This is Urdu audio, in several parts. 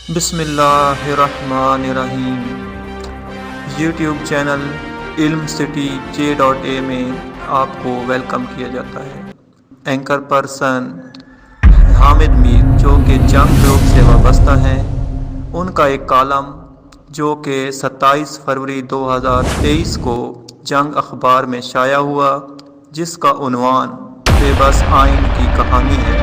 بسم اللہ الرحمن الرحیم۔ یوٹیوب چینل علم سٹی J.A میں آپ کو ویلکم کیا جاتا ہے۔ اینکر پرسن حامد میر جو کہ جنگ گروپ سے وابستہ ہیں، ان کا ایک کالم جو کہ 27 فروری 2023 کو جنگ اخبار میں شائع ہوا، جس کا عنوان بے بس آئین کی کہانی ہے۔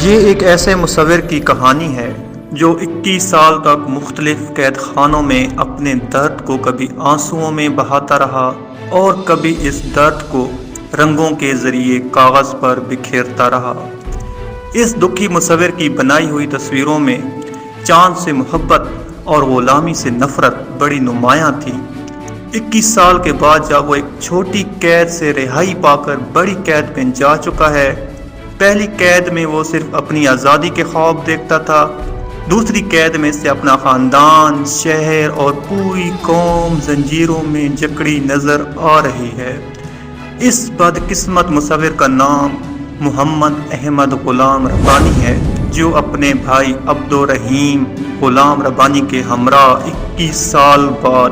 یہ ایک ایسے مصور کی کہانی ہے جو 21 سال تک مختلف قید خانوں میں اپنے درد کو کبھی آنسوؤں میں بہاتا رہا اور کبھی اس درد کو رنگوں کے ذریعے کاغذ پر بکھیرتا رہا۔ اس دکھی مصور کی بنائی ہوئی تصویروں میں چاند سے محبت اور غلامی سے نفرت بڑی نمایاں تھی۔ 21 سال کے بعد جب وہ ایک چھوٹی قید سے رہائی پا کر بڑی قید میں جا چکا ہے، پہلی قید میں وہ صرف اپنی آزادی کے خواب دیکھتا تھا، دوسری قید میں سے اپنا خاندان، شہر اور پوری قوم زنجیروں میں جکڑی نظر آ رہی ہے۔ اس بدقسمت مصور کا نام محمد احمد غلام ربانی ہے، جو اپنے بھائی عبدالرحیم غلام ربانی کے ہمراہ 21 سال بعد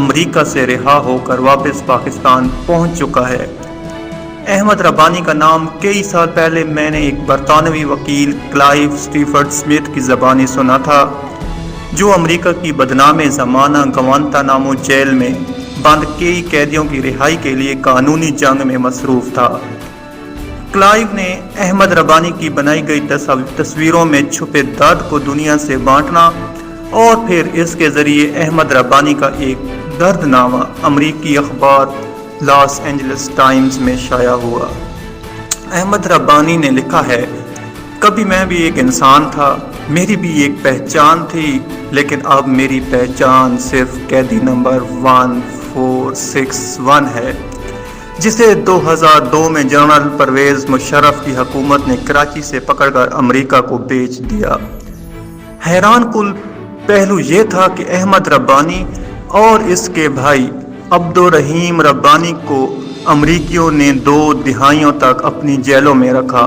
امریکہ سے رہا ہو کر واپس پاکستان پہنچ چکا ہے۔ احمد ربانی کا نام کئی سال پہلے میں نے ایک برطانوی وکیل کلائیو اسٹیفرڈ اسمتھ کی زبانی سنا تھا، جو امریکہ کی بدنام زمانہ گوانتانامو جیل میں بند کئی قیدیوں کی رہائی کے لیے قانونی جنگ میں مصروف تھا۔ کلائیو نے احمد ربانی کی بنائی گئی تصویروں میں چھپے درد کو دنیا سے بانٹنا اور پھر اس کے ذریعے احمد ربانی کا ایک دردنامہ امریکی اخبار لاس اینجلس ٹائمز میں شائع ہوا۔ احمد ربانی نے لکھا ہے، کبھی میں بھی ایک انسان تھا، میری بھی ایک پہچان تھی، لیکن اب میری پہچان صرف قیدی نمبر 1461 ہے، جسے 2002 میں جنرل پرویز مشرف کی حکومت نے کراچی سے پکڑ کر امریکہ کو بیچ دیا۔ حیران کن پہلو یہ تھا کہ احمد ربانی اور اس کے بھائی عبدالرحیم ربانی کو امریکیوں نے 2 دہائیوں تک اپنی جیلوں میں رکھا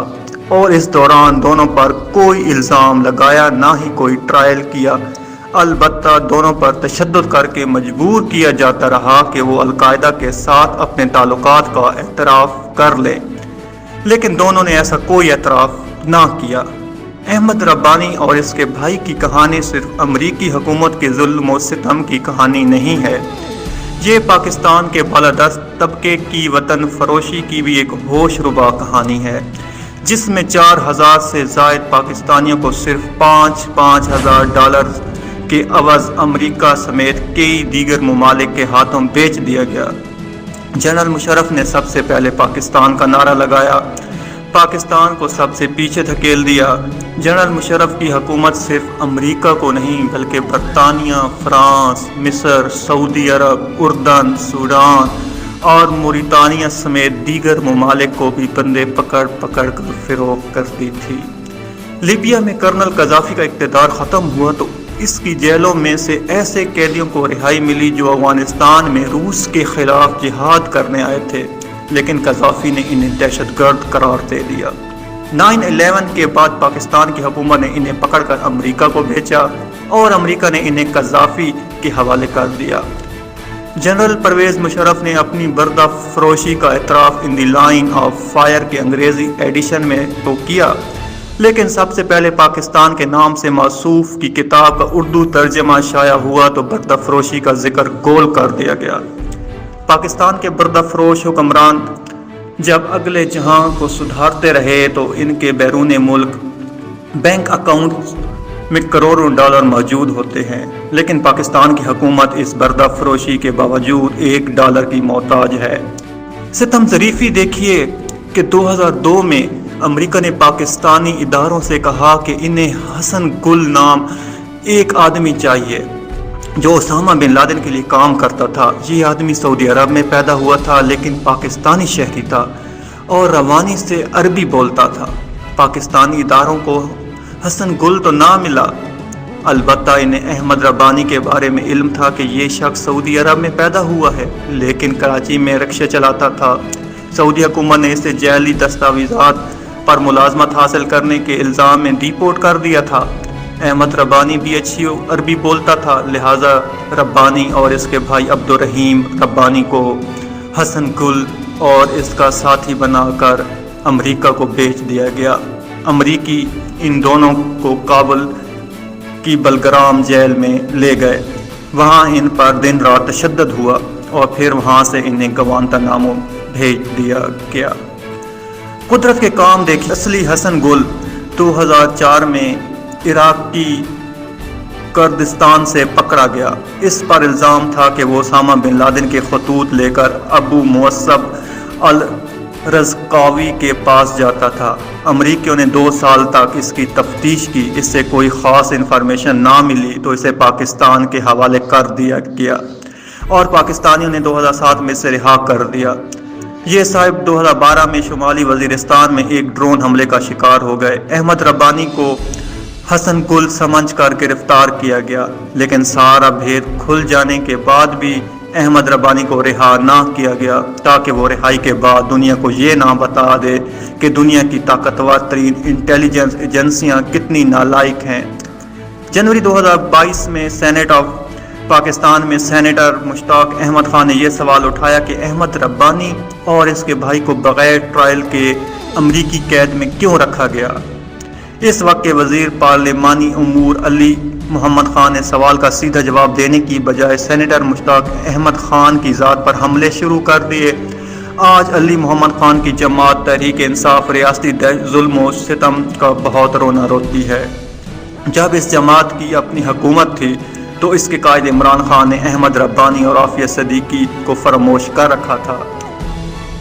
اور اس دوران دونوں پر کوئی الزام لگایا، نہ ہی کوئی ٹرائل کیا۔ البتہ دونوں پر تشدد کر کے مجبور کیا جاتا رہا کہ وہ القاعدہ کے ساتھ اپنے تعلقات کا اعتراف کر لیں، لیکن دونوں نے ایسا کوئی اعتراف نہ کیا۔ احمد ربانی اور اس کے بھائی کی کہانی صرف امریکی حکومت کے ظلم و ستم کی کہانی نہیں ہے، یہ پاکستان کے بالادست طبقے کی وطن فروشی کی بھی ایک ہوش ربا کہانی ہے، جس میں 4000 سے زائد پاکستانیوں کو صرف $5,000 کے عوض امریکہ سمیت کئی دیگر ممالک کے ہاتھوں بیچ دیا گیا۔ جنرل مشرف نے سب سے پہلے پاکستان کا نعرہ لگایا، پاکستان کو سب سے پیچھے دھکیل دیا۔ جنرل مشرف کی حکومت صرف امریکہ کو نہیں بلکہ برطانیہ، فرانس، مصر، سعودی عرب، اردن، سوڈان اور موریتانیہ سمیت دیگر ممالک کو بھی بندے پکڑ کر فروخت کرتی تھی۔ لیبیا میں کرنل قذافی کا اقتدار ختم ہوا تو اس کی جیلوں میں سے ایسے قیدیوں کو رہائی ملی جو افغانستان میں روس کے خلاف جہاد کرنے آئے تھے، لیکن قذافی نے انہیں دہشت گرد قرار دے دیا۔ 9/11 کے بعد پاکستان کی حکومت نے انہیں پکڑ کر امریکہ کو بھیجا اور امریکہ نے انہیں قذافی کے حوالے کر دیا۔ جنرل پرویز مشرف نے اپنی بردہ فروشی کا اعتراف ان دی لائن آف فائر کے انگریزی ایڈیشن میں تو کیا، لیکن سب سے پہلے پاکستان کے نام سے موصوف کی کتاب کا اردو ترجمہ شائع ہوا تو بردہ فروشی کا ذکر گول کر دیا گیا۔ پاکستان کے بردہ فروش حکمران جب اگلے جہاں کو سدھارتے رہے تو ان کے بیرون ملک بینک اکاؤنٹس میں کروڑوں ڈالر موجود ہوتے ہیں، لیکن پاکستان کی حکومت اس بردہ فروشی کے باوجود $1 کی محتاج ہے۔ ستم ظریفی دیکھیے کہ 2002 میں امریکہ نے پاکستانی اداروں سے کہا کہ انہیں حسن گل نام ایک آدمی چاہیے جو اسامہ بن لادن کے لیے کام کرتا تھا۔ یہ آدمی سعودی عرب میں پیدا ہوا تھا، لیکن پاکستانی شہری تھا اور روانی سے عربی بولتا تھا۔ پاکستانی اداروں کو حسن گل تو نہ ملا، البتہ انہیں احمد ربانی کے بارے میں علم تھا کہ یہ شخص سعودی عرب میں پیدا ہوا ہے، لیکن کراچی میں رکشے چلاتا تھا۔ سعودی حکومت نے اسے جعلی دستاویزات پر ملازمت حاصل کرنے کے الزام میں ڈیپورٹ کر دیا تھا۔ احمد ربانی بھی اچھی عربی بولتا تھا، لہٰذا ربانی اور اس کے بھائی عبد الرحیم ربانی کو حسن گل اور اس کا ساتھی بنا کر امریکہ کو بیچ دیا گیا۔ امریکی ان دونوں کو کابل کی بلگرام جیل میں لے گئے، وہاں ان پر دن رات تشدد ہوا اور پھر وہاں سے انہیں گوانتانامو بھیج دیا گیا۔ قدرت کے کام دیکھیں، اصلی حسن گل 2004 میں عراق کی کردستان سے پکڑا گیا۔ اس پر الزام تھا کہ وہ اسامہ بن لادن کے خطوط لے کر ابو مصعب الرزقاوی کے پاس جاتا تھا۔ امریکیوں نے 2 سال تک اس کی تفتیش کی، اس سے کوئی خاص انفارمیشن نہ ملی تو اسے پاکستان کے حوالے کر دیا گیا اور پاکستانیوں نے 2007 میں اسے رہا کر دیا۔ یہ صاحب 2012 میں شمالی وزیرستان میں ایک ڈرون حملے کا شکار ہو گئے۔ احمد ربانی کو حسن گل سمجھ کر گرفتار کیا گیا، لیکن سارا بھید کھل جانے کے بعد بھی احمد ربانی کو رہا نہ کیا گیا تاکہ وہ رہائی کے بعد دنیا کو یہ نہ بتا دے کہ دنیا کی طاقتور ترین انٹیلیجنس ایجنسیاں کتنی نالائق ہیں۔ جنوری 2022 میں سینیٹ آف پاکستان میں سینیٹر مشتاق احمد خان نے یہ سوال اٹھایا کہ احمد ربانی اور اس کے بھائی کو بغیر ٹرائل کے امریکی قید میں کیوں رکھا گیا۔ اس وقت کے وزیر پارلیمانی امور علی محمد خان نے سوال کا سیدھا جواب دینے کی بجائے سینیٹر مشتاق احمد خان کی ذات پر حملے شروع کر دیے۔ آج علی محمد خان کی جماعت تحریک انصاف ریاستی ظلم و ستم کا بہت رونا روتی ہے۔ جب اس جماعت کی اپنی حکومت تھی تو اس کے قائد عمران خان نے احمد ربانی اور عافیہ صدیقی کو فراموش کر رکھا تھا۔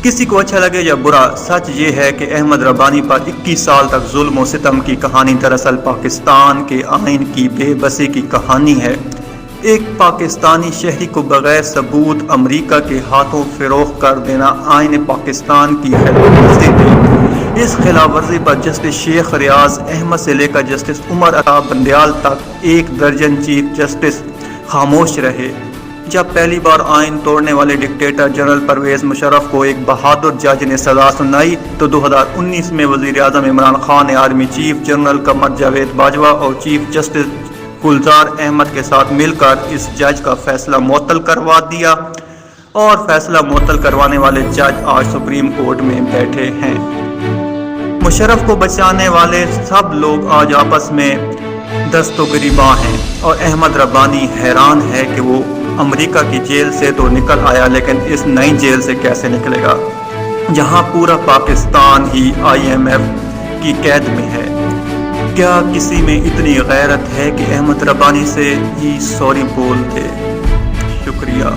کسی کو اچھا لگے یا برا، سچ یہ ہے کہ احمد ربانی پر 21 سال تک ظلم و ستم کی کہانی دراصل پاکستان کے آئین کی بے بسی کی کہانی ہے۔ ایک پاکستانی شہری کو بغیر ثبوت امریکہ کے ہاتھوں فروخت کر دینا آئین پاکستان کی خلاف ورزی ہے۔ اس خلاف ورزی پر جسٹس شیخ ریاض احمد سے لے کر جسٹس عمر عطا بندیال تک 1 درجن چیف جسٹس خاموش رہے۔ جب پہلی بار آئین توڑنے والے ڈکٹیٹر جنرل پرویز مشرف کو ایک بہادر جج نے سزا سنائی تو 2019 میں وزیر اعظم عمران خان نے army chief general Qamar Javed Bajwa اور چیف جسٹس گلزار احمد کے ساتھ مل کر اس جج کا فیصلہ معطل کروا دیا اور فیصلہ معطل کروانے والے جج آج سپریم کورٹ میں بیٹھے ہیں۔ مشرف کو بچانے والے سب لوگ آج آپس میں دست و گریباں ہیں اور احمد ربانی حیران ہے کہ وہ امریکہ کی جیل سے تو نکل آیا لیکن اس نئی جیل سے کیسے نکلے گا جہاں پورا پاکستان ہی IMF کی قید میں ہے۔ کیا کسی میں اتنی غیرت ہے کہ احمد ربانی سے ہی سوری بول دے؟ شکریہ۔